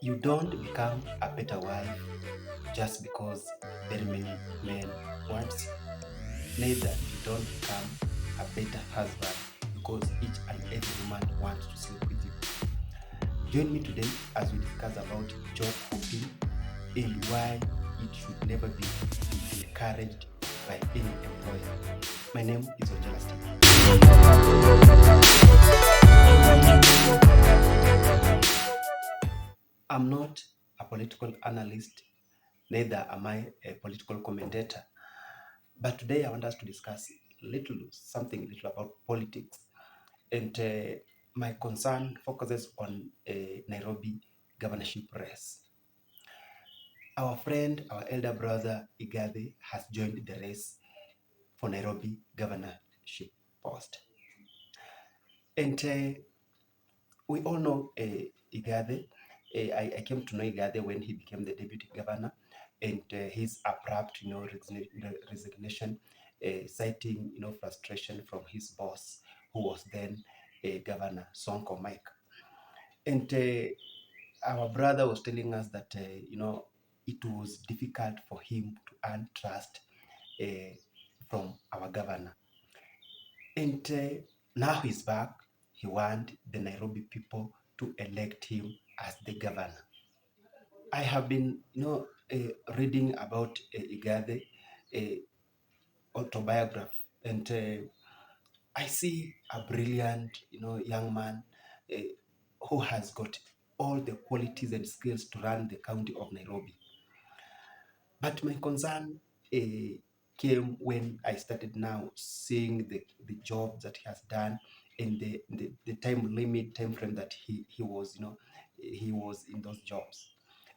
You don't become a better wife just because very many men want you. Neither you don't become a better husband because each and every woman wants to sleep with you. Join me today as we discuss about job hopping and why it should never be encouraged by any employer. My name is Ojala Steve. I'm not a political analyst, neither am I a political commentator. But today I want us to discuss something little about politics. And my concern focuses on Nairobi governorship race. Our friend, our elder brother Igathe has joined the race for Nairobi governorship post. And we all know Igathe. I came to know Igathe when he became the deputy governor, and his abrupt, resignation, citing, frustration from his boss, who was then Governor Sonko Mike. And our brother was telling us that, it was difficult for him to earn trust from our governor. And now he's back. He wants the Nairobi people to elect him as the governor. I have been, reading about Igathe autobiography, and I see a brilliant, young man who has got all the qualities and skills to run the county of Nairobi. But my concern came when I started now seeing the job that he has done and the time frame that he was, he was in those jobs.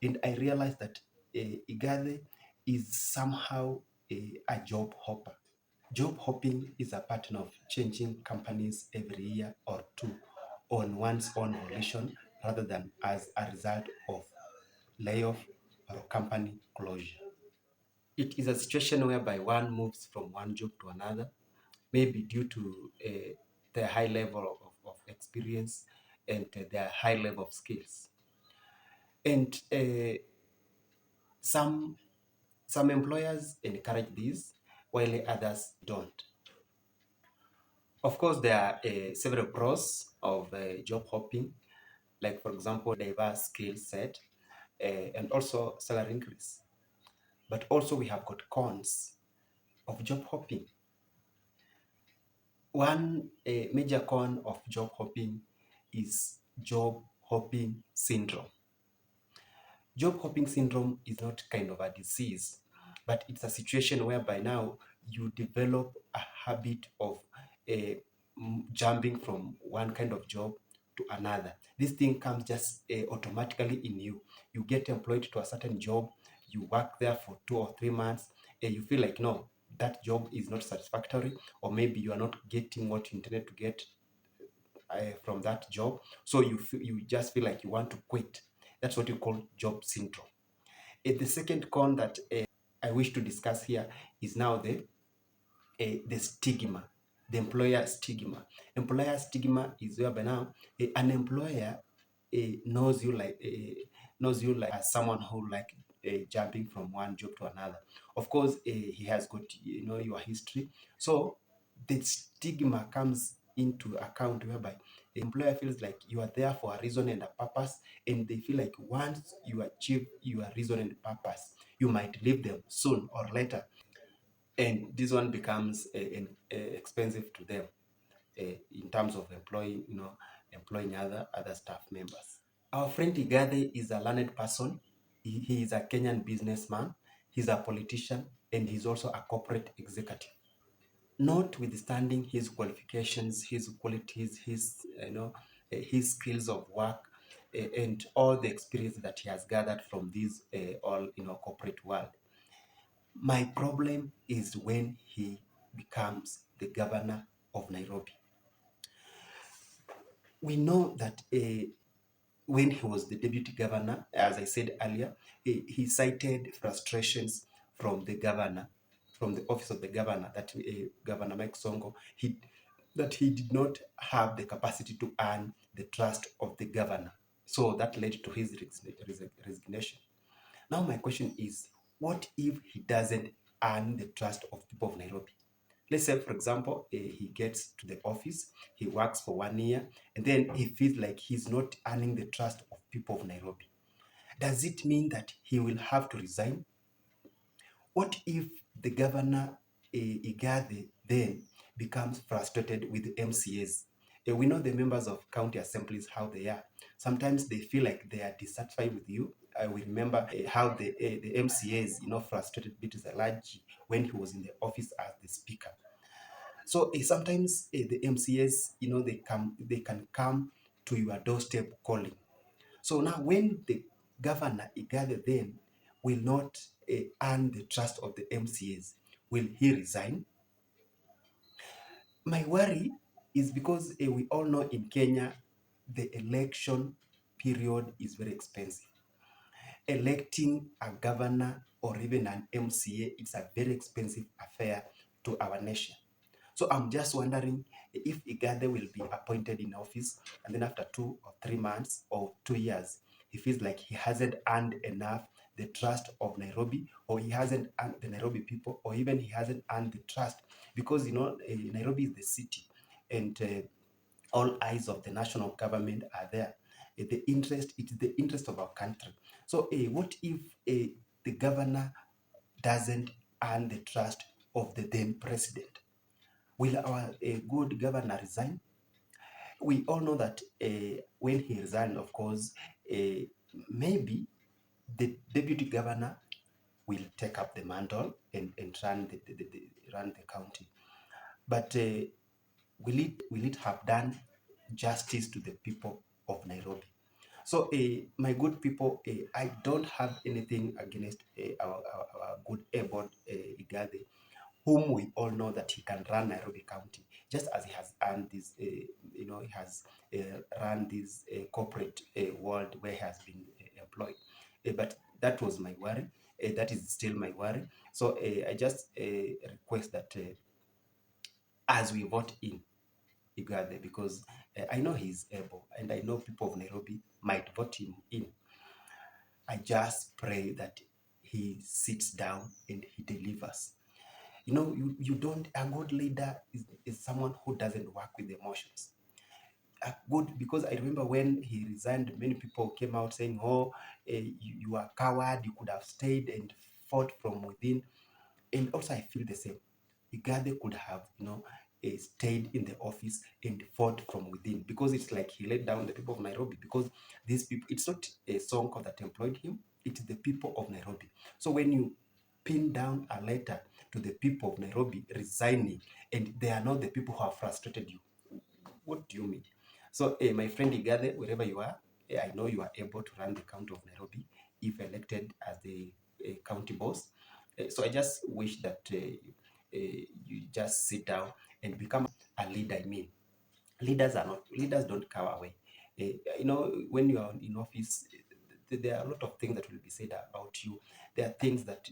And I realized that Igathe is somehow a job hopper. Job hopping is a pattern of changing companies every year or two on one's own volition rather than as a result of layoff or company closure. It is a situation whereby one moves from one job to another, maybe due to their high level of experience and their high level of skills. And some employers encourage this, while others don't. Of course, there are several pros of job hopping, like, for example, diverse skill set and also salary increase. But also we have got cons of job hopping. One major con of job hopping is job hopping syndrome. Job hopping syndrome is not kind of a disease, but it's a situation whereby now you develop a habit of jumping from one kind of job to another. This thing comes just automatically in you. You get employed to a certain job, you work there for 2 or 3 months, and you feel like, no, that job is not satisfactory, or maybe you are not getting what you intended to get from that job. So you just feel like you want to quit. That's what you call job syndrome. The second con that I wish to discuss here is now the stigma, the employer stigma. Employer stigma is whereby now an employer knows you like as someone who like jumping from one job to another. Of course, he has got your history, so the stigma comes into account whereby the employer feels like you are there for a reason and a purpose, and they feel like once you achieve your reason and purpose, you might leave them soon or later, and this one becomes expensive to them in terms of employing other staff members. Our friend Igathe is a learned person. He is a Kenyan businessman. He's a politician, and he's also a corporate executive. Notwithstanding his qualifications, his qualities, his skills of work, and all the experience that he has gathered from this all corporate world, my problem is when he becomes the governor of Nairobi. We know that when he was the deputy governor, as I said earlier, he cited frustrations from the governor, from the office of the governor, that Governor MikeSonko. that he did not have the capacity to earn the trust of the governor. So that led to his resignation. Now my question is, what if he doesn't earn the trust of people of Nairobi? Let's say, for example, he gets to the office, he works for 1 year, and then he feels like he's not earning the trust of people of Nairobi. Does it mean that he will have to resign? What if the governor, Igathe, then becomes frustrated with the MCAs? We know the members of county assemblies, how they are. Sometimes they feel like they are dissatisfied with you. We remember how the MCAs, frustrated Beatrice Alaji when he was in the office as the speaker. So sometimes the MCAs, they can come to your doorstep calling. So now when the governor Igathe then will not earn the trust of the MCAs, will he resign? My worry is because we all know in Kenya, the election period is very expensive. Electing a governor or even an MCA, it's a very expensive affair to our nation. So I'm just wondering if Igathe will be appointed in office, and then after 2 or 3 months or 2 years, he feels like he hasn't earned enough the trust of Nairobi, or he hasn't earned the Nairobi people, or even he hasn't earned the trust, because Nairobi is the city, and all eyes of the national government are there. It is the interest of our country. So what if the governor doesn't earn the trust of the then president? Will our good governor resign? We all know that when he resigned, of course, maybe the deputy governor will take up the mantle and run the county. But will it have done justice to the people of Nairobi? So, my good people, I don't have anything against our good able Igathe, whom we all know that he can run Nairobi County, just as he has earned this, he has run this corporate world where he has been employed. But that was my worry. That is still my worry. So I just request that as we vote in Igathe, because I know he's able, and I know people of Nairobi might vote him in. I just pray that he sits down and he delivers. You don't, a good leader is someone who doesn't work with emotions. A good, because I remember when he resigned, many people came out saying, oh, you are a coward, you could have stayed and fought from within. And also I feel the same. Igathe could have, stayed in the office and fought from within, because it's like he let down the people of Nairobi, because these people, it's not a Sonko that employed him, it's the people of Nairobi. So when you pin down a letter to the people of Nairobi resigning, and they are not the people who have frustrated you, what do you mean? So my friend Igathe, wherever you are, I know you are able to run the county of Nairobi if elected as the county boss. So I just wish that you just sit down and become a leader. I mean, leaders don't cower away. When you are in office, there are a lot of things that will be said about you. There are things that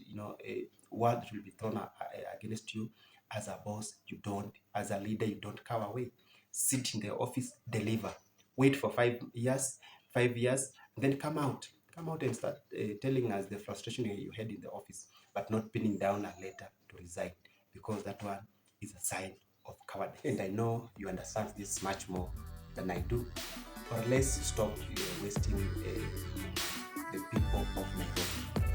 word will be thrown against you. As a boss, you don't. As a leader, you don't cower away. Sit in the office, deliver. Wait for 5 years, then come out. Come out and start telling us the frustration you had in the office, but not pinning down a letter to resign, because that one is a sign of cowardice. And I know you understand this much more than I do. Or let's stop wasting the people of Nairobi.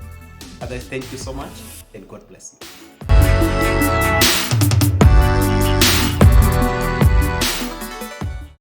Others, thank you so much, and God bless you.